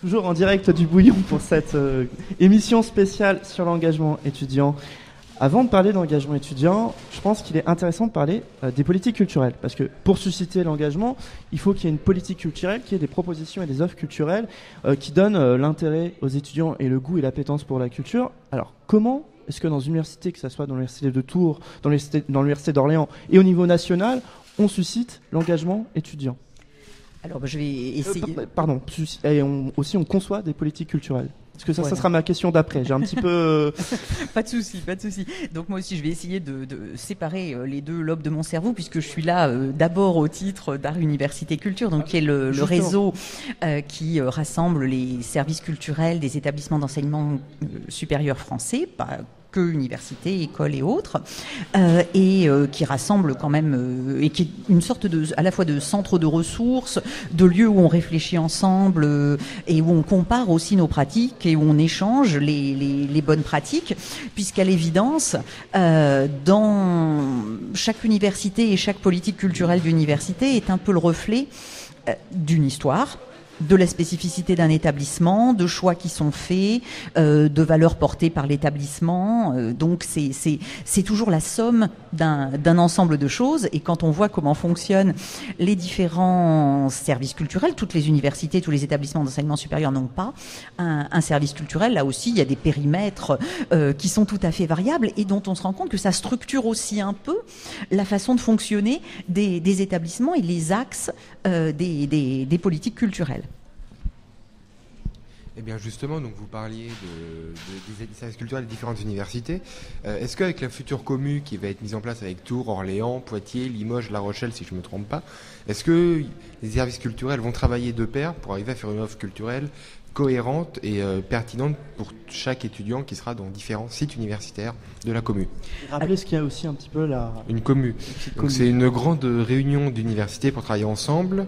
Toujours en direct du Bouillon pour cette émission spéciale sur l'engagement étudiant. Avant de parler d'engagement étudiant, je pense qu'il est intéressant de parler des politiques culturelles. Parce que pour susciter l'engagement, il faut qu'il y ait une politique culturelle, qu'il y ait des propositions et des offres culturelles qui donnent l'intérêt aux étudiants et le goût et l'appétence pour la culture. Alors comment est-ce que dans une université, que ce soit dans l'université de Tours, dans l'université d'Orléans et au niveau national, on suscite l'engagement étudiant? Alors, je vais essayer. On conçoit des politiques culturelles. Parce que ça sera ma question d'après. J'ai un petit peu. Pas de souci. Donc moi aussi, je vais essayer de séparer les deux lobes de mon cerveau, puisque je suis là d'abord au titre d'Art Université Culture, donc qui est le réseau qui rassemble les services culturels des établissements d'enseignement supérieur français, pas que universités, écoles et autres, qui rassemble quand même, et qui est une sorte à la fois de centre de ressources, de lieux où on réfléchit ensemble et où on compare aussi nos pratiques et où on échange les bonnes pratiques, puisqu'à l'évidence, dans chaque université et chaque politique culturelle d'université est un peu le reflet d'une histoire, de la spécificité d'un établissement, de choix qui sont faits, de valeurs portées par l'établissement. Donc c'est toujours la somme d'un ensemble de choses. Et quand on voit comment fonctionnent les différents services culturels, toutes les universités, tous les établissements d'enseignement supérieur n'ont pas un service culturel. Là aussi, il y a des périmètres qui sont tout à fait variables et dont on se rend compte que ça structure aussi un peu la façon de fonctionner des établissements et les axes des politiques culturelles. Eh bien justement, donc vous parliez des services culturels des différentes universités. Est-ce qu'avec la future commu qui va être mise en place avec Tours, Orléans, Poitiers, Limoges, La Rochelle, si je ne me trompe pas, est-ce que les services culturels vont travailler de pair pour arriver à faire une offre culturelle cohérente et pertinente pour chaque étudiant qui sera dans différents sites universitaires de la commu? Rappelez ce qu'il y a aussi un petit peu une commu. Donc c'est une grande réunion d'universités pour travailler ensemble.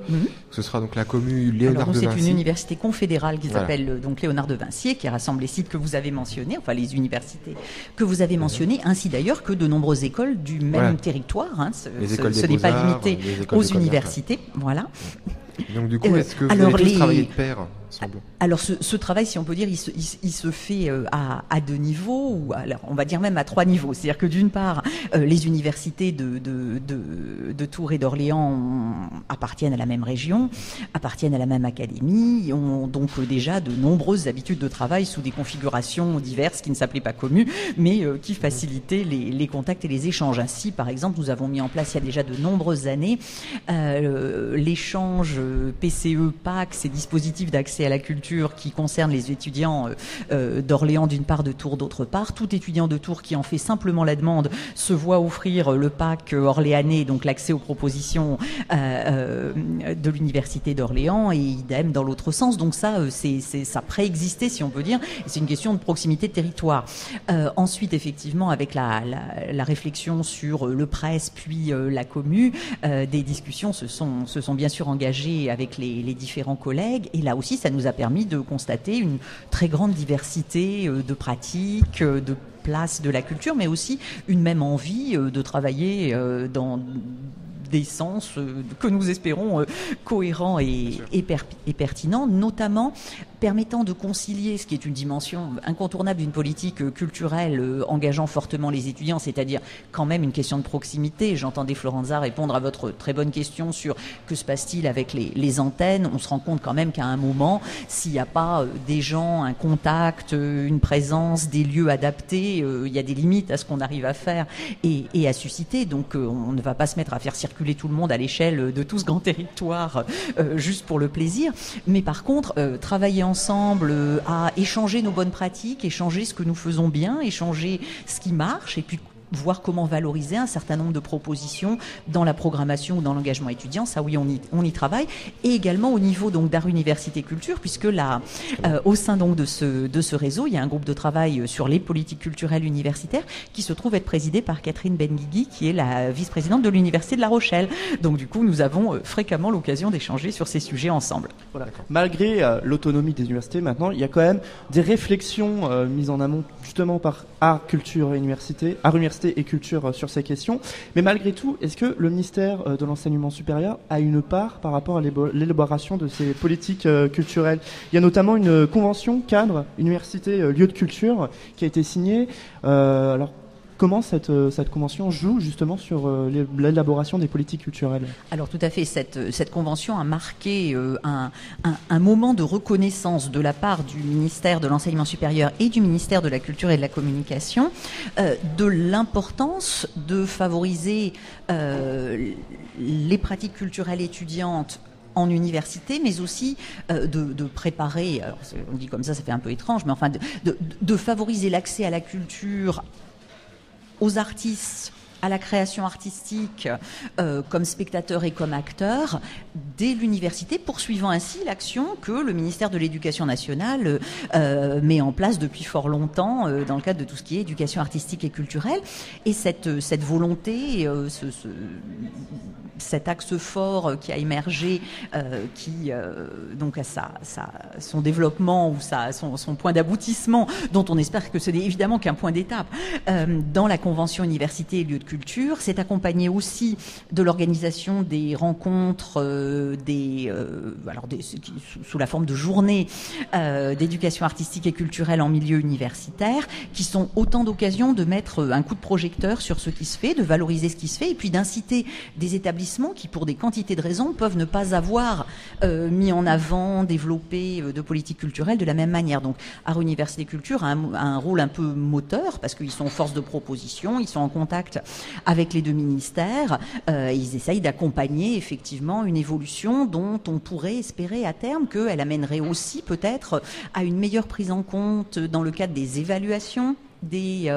Ce sera donc la commu Léonard de Vinci. C'est une université confédérale qui s'appelle donc Léonard de Vinci et qui rassemble les sites que vous avez mentionnés, enfin les universités que vous avez mentionnées, ainsi d'ailleurs que de nombreuses écoles du même territoire. Hein. Ce n'est pas limité aux universités. Voilà. Donc du coup, est-ce que vous avez tous travaillé de pair ensemble? Alors ce travail, si on peut dire, il se fait à deux niveaux, ou alors on va dire même à trois niveaux. C'est-à-dire que d'une part, les universités de Tours et d'Orléans appartiennent à la même région, appartiennent à la même académie, ont donc déjà de nombreuses habitudes de travail sous des configurations diverses qui ne s'appelaient pas communes, mais qui facilitaient les contacts et les échanges. Ainsi, par exemple, nous avons mis en place il y a déjà de nombreuses années l'échange PCE, PAC, ces dispositifs d'accès à la culture qui concernent les étudiants d'Orléans d'une part, de Tours d'autre part. Tout étudiant de Tours qui en fait simplement la demande se voit offrir le PAC orléanais, donc l'accès aux propositions de l'université d'Orléans, et idem dans l'autre sens. Donc ça préexistait, si on peut dire. C'est une question de proximité de territoire. Ensuite, effectivement, avec la réflexion sur le presse puis la commu, des discussions se sont bien sûr engagées avec les différents collègues, et là aussi ça nous a permis de constater une très grande diversité de pratiques, de places de la culture, mais aussi une même envie de travailler dans des sens que nous espérons cohérents et pertinents, notamment permettant de concilier ce qui est une dimension incontournable d'une politique culturelle engageant fortement les étudiants, c'est-à-dire quand même une question de proximité. J'entendais Florenza répondre à votre très bonne question sur que se passe-t-il avec les antennes. On se rend compte quand même qu'à un moment, s'il n'y a pas des gens, un contact, une présence, des lieux adaptés, il y a des limites à ce qu'on arrive à faire et à susciter. Donc on ne va pas se mettre à faire circuler tout le monde à l'échelle de tout ce grand territoire juste pour le plaisir. Mais par contre, travailler ensemble à échanger nos bonnes pratiques, échanger ce que nous faisons bien, échanger ce qui marche, et puis voir comment valoriser un certain nombre de propositions dans la programmation ou dans l'engagement étudiant. Ça, oui, on y travaille. Et également au niveau donc d'Art Université Culture, puisque là, au sein donc de ce réseau, il y a un groupe de travail sur les politiques culturelles universitaires qui se trouve être présidé par Catherine Benguigui, qui est la vice-présidente de l'Université de La Rochelle. Donc du coup, nous avons fréquemment l'occasion d'échanger sur ces sujets ensemble. Voilà. Malgré l'autonomie des universités, maintenant, il y a quand même des réflexions mises en amont justement par Art Culture Université université et culture sur ces questions. Mais malgré tout, est-ce que le ministère de l'enseignement supérieur a une part par rapport à l'élaboration de ces politiques culturelles? Il y a notamment une convention cadre université lieu de culture qui a été signée. Alors, comment cette convention joue justement sur l'élaboration des politiques culturelles? Alors tout à fait, cette convention a marqué un moment de reconnaissance de la part du ministère de l'Enseignement supérieur et du ministère de la Culture et de la Communication de l'importance de favoriser les pratiques culturelles étudiantes en université, mais aussi de préparer, alors on dit comme ça fait un peu étrange, mais enfin de favoriser l'accès à la culture, aux artistes, à la création artistique comme spectateurs et comme acteurs dès l'université, poursuivant ainsi l'action que le ministère de l'Éducation nationale met en place depuis fort longtemps dans le cadre de tout ce qui est éducation artistique et culturelle. Et cette volonté, cet axe fort qui a émergé, qui donc a son développement ou son point d'aboutissement, dont on espère que ce n'est évidemment qu'un point d'étape, dans la convention université et lieu de culture, s'est accompagné aussi de l'organisation des rencontres, sous la forme de journées d'éducation artistique et culturelle en milieu universitaire, qui sont autant d'occasions de mettre un coup de projecteur sur ce qui se fait, de valoriser ce qui se fait, et puis d'inciter des établissements qui, pour des quantités de raisons, peuvent ne pas avoir mis en avant, développé de politique culturelle de la même manière. Donc, Art Université Culture a un rôle un peu moteur, parce qu'ils sont force de proposition, ils sont en contact avec les deux ministères, ils essayent d'accompagner effectivement une évolution dont on pourrait espérer à terme qu'elle amènerait aussi peut-être à une meilleure prise en compte dans le cadre des évaluations des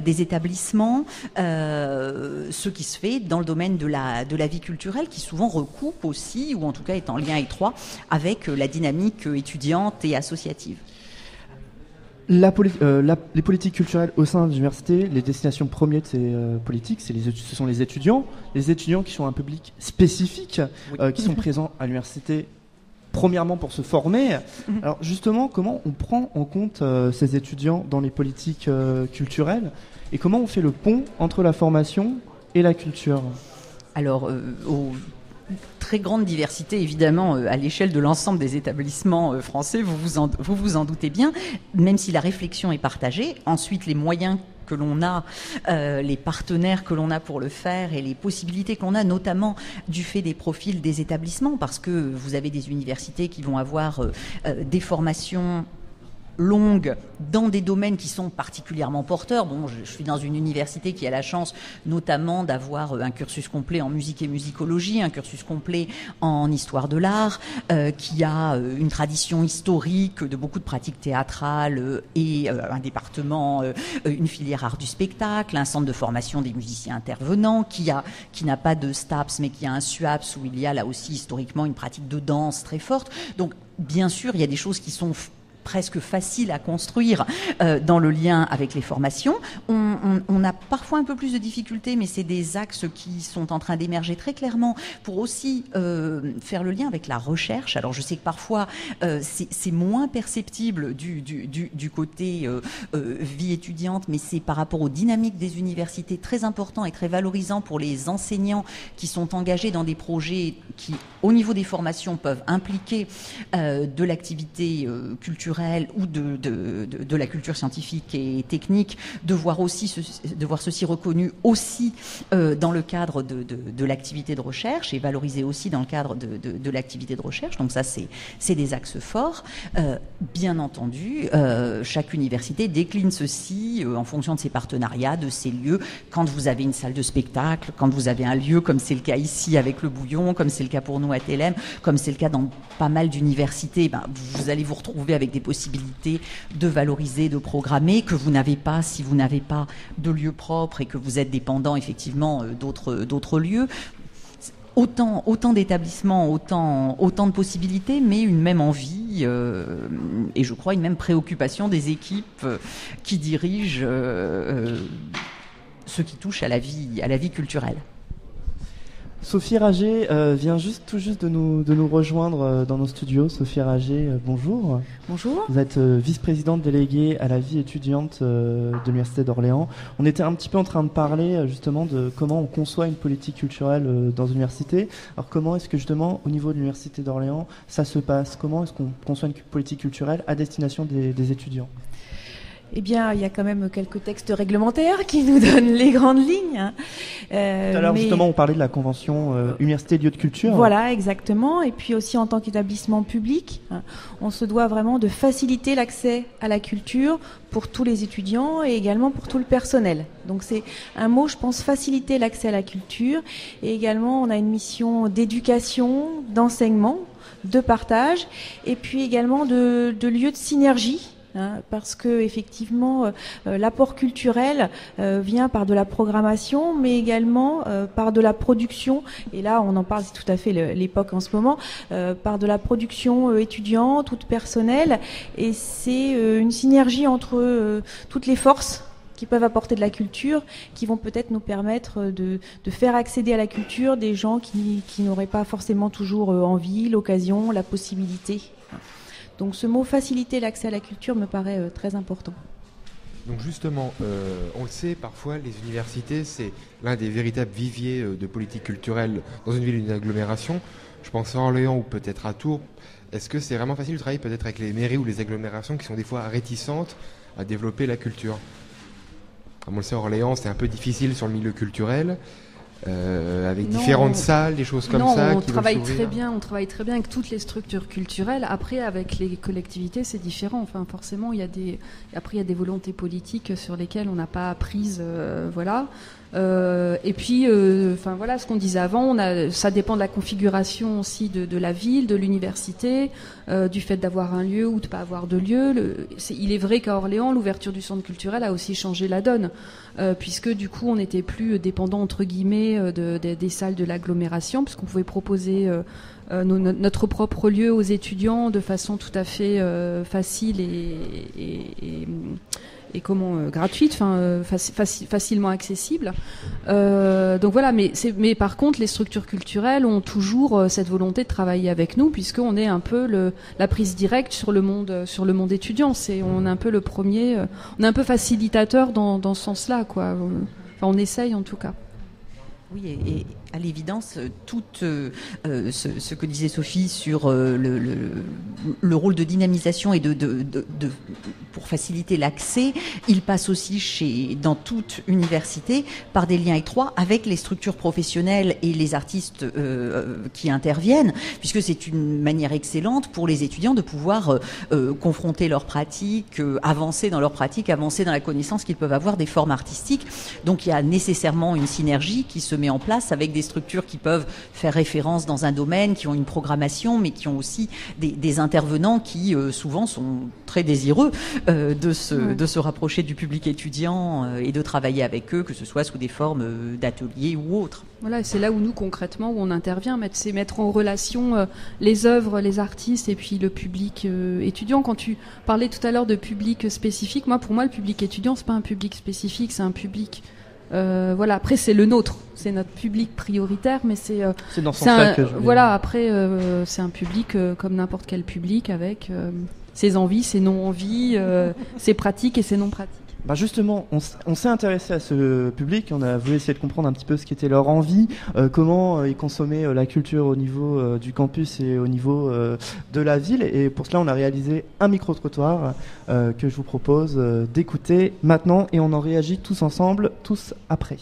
établissements, ce qui se fait dans le domaine de la vie culturelle, qui souvent recoupe aussi, ou en tout cas est en lien étroit avec la dynamique étudiante et associative. Les politiques culturelles au sein de l'université, les destinations premières de ces politiques, ce sont les étudiants qui sont un public spécifique, oui. Qui sont présents à l'université premièrement pour se former. Alors justement, comment on prend en compte ces étudiants dans les politiques culturelles et comment on fait le pont entre la formation et la culture? Alors, très grande diversité, évidemment, à l'échelle de l'ensemble des établissements français, vous vous en doutez bien, même si la réflexion est partagée. Ensuite, les moyens que l'on a, les partenaires que l'on a pour le faire et les possibilités qu'on a, notamment du fait des profils des établissements, parce que vous avez des universités qui vont avoir des formations longues dans des domaines qui sont particulièrement porteurs. Bon, je suis dans une université qui a la chance notamment d'avoir un cursus complet en musique et musicologie, un cursus complet en histoire de l'art, qui a une tradition historique de beaucoup de pratiques théâtrales et un département, une filière art du spectacle, un centre de formation des musiciens intervenants qui n'a pas de STAPS mais qui a un SUAPS où il y a là aussi historiquement une pratique de danse très forte. Donc bien sûr, il y a des choses qui sont presque facile à construire dans le lien avec les formations. On a parfois un peu plus de difficultés, mais c'est des axes qui sont en train d'émerger très clairement pour aussi faire le lien avec la recherche. Alors je sais que parfois c'est moins perceptible du côté vie étudiante, mais c'est par rapport aux dynamiques des universités très important et très valorisant pour les enseignants qui sont engagés dans des projets qui, au niveau des formations, peuvent impliquer de l'activité culturelle ou de la culture scientifique et technique, de voir ceci reconnu aussi dans le cadre de l'activité de recherche et valorisé aussi dans le cadre de l'activité de recherche. Donc ça, c'est des axes forts. Bien entendu, chaque université décline ceci en fonction de ses partenariats, de ses lieux. Quand vous avez une salle de spectacle, quand vous avez un lieu, comme c'est le cas ici avec le Bouillon, comme c'est le cas pour nous à TLM, comme c'est le cas dans pas mal d'universités, vous allez vous retrouver avec des possibilités de valoriser, de programmer, que vous n'avez pas si vous n'avez pas de lieu propre et que vous êtes dépendant effectivement d'autres lieux. Autant d'établissements, autant de possibilités, mais une même envie et je crois une même préoccupation des équipes qui dirigent ce qui touche à la vie culturelle. Sophie Rager vient tout juste de nous rejoindre dans nos studios. Sophie Rager, bonjour. Bonjour. Vous êtes vice-présidente déléguée à la vie étudiante de l'Université d'Orléans. On était un petit peu en train de parler justement de comment on conçoit une politique culturelle dans une université. Alors comment est-ce que justement au niveau de l'Université d'Orléans ça se passe? Comment est-ce qu'on conçoit une politique culturelle à destination des étudiants? Eh bien, il y a quand même quelques textes réglementaires qui nous donnent les grandes lignes. Tout à l'heure, justement, on parlait de la convention Université Lieux de Culture. Voilà, exactement. Et puis aussi, en tant qu'établissement public, on se doit vraiment de faciliter l'accès à la culture pour tous les étudiants et également pour tout le personnel. Donc c'est un mot, je pense, faciliter l'accès à la culture. Et également, on a une mission d'éducation, d'enseignement, de partage, et puis également de lieux de synergie. Parce que effectivement l'apport culturel vient par de la programmation mais également par de la production, et là on en parle, c'est tout à fait l'époque en ce moment, par de la production étudiante ou de personnel, et c'est une synergie entre toutes les forces qui peuvent apporter de la culture, qui vont peut-être nous permettre de faire accéder à la culture des gens qui n'auraient pas forcément toujours envie, l'occasion, la possibilité. Donc ce mot faciliter l'accès à la culture me paraît très important. Donc justement, on le sait, parfois les universités, c'est l'un des véritables viviers de politique culturelle dans une ville ou une agglomération. Je pense à Orléans ou peut-être à Tours. Est-ce que c'est vraiment facile de travailler peut-être avec les mairies ou les agglomérations qui sont des fois réticentes à développer la culture? Comme on le sait, Orléans, c'est un peu difficile sur le milieu culturel. Avec différentes salles, des choses comme ça. On travaille très bien avec toutes les structures culturelles. Après, avec les collectivités, c'est différent. Enfin, forcément, il y a des volontés politiques sur lesquelles on n'a pas prise, voilà. Et puis, enfin voilà, ce qu'on disait avant, ça dépend de la configuration aussi de la ville, de l'université, du fait d'avoir un lieu ou de pas avoir de lieu. Il est vrai qu'à Orléans, l'ouverture du centre culturel a aussi changé la donne, puisque du coup, on n'était plus dépendant entre guillemets des salles de l'agglomération, puisqu'on pouvait proposer notre propre lieu aux étudiants de façon tout à fait facile et gratuite, enfin facilement accessible. Donc voilà, mais par contre, les structures culturelles ont toujours cette volonté de travailler avec nous, puisqu'on est un peu la prise directe sur le monde étudiant. On est un peu le premier, on est un peu facilitateur dans ce sens-là, quoi. Enfin, on essaye en tout cas. Oui, et à l'évidence, tout ce que disait Sophie sur le rôle de dynamisation et pour faciliter l'accès, il passe aussi dans toute université par des liens étroits avec les structures professionnelles et les artistes qui interviennent, puisque c'est une manière excellente pour les étudiants de pouvoir confronter leurs pratiques, avancer dans leurs pratiques, avancer dans la connaissance qu'ils peuvent avoir des formes artistiques. Donc il y a nécessairement une synergie qui se met en place avec des structures qui peuvent faire référence dans un domaine, qui ont une programmation, mais qui ont aussi des intervenants qui souvent sont très désireux de se rapprocher du public étudiant et de travailler avec eux, que ce soit sous des formes d'ateliers ou autres. Voilà, c'est là où nous concrètement où on intervient, c'est mettre en relation les œuvres, les artistes et puis le public étudiant. Quand tu parlais tout à l'heure de public spécifique, pour moi le public étudiant c'est pas un public spécifique, c'est un public voilà, après c'est le nôtre, c'est notre public prioritaire, mais c'est dans ce sens-là que je voulais... Voilà, après c'est un public comme n'importe quel public avec ses envies, ses non-envies, ses pratiques et ses non-pratiques. Bah justement, on s'est intéressé à ce public, on a voulu essayer de comprendre un petit peu ce qu'était leur envie, comment ils consommaient la culture au niveau du campus et au niveau de la ville, et pour cela on a réalisé un micro-trottoir que je vous propose d'écouter maintenant, et on en réagit tous ensemble, tous après.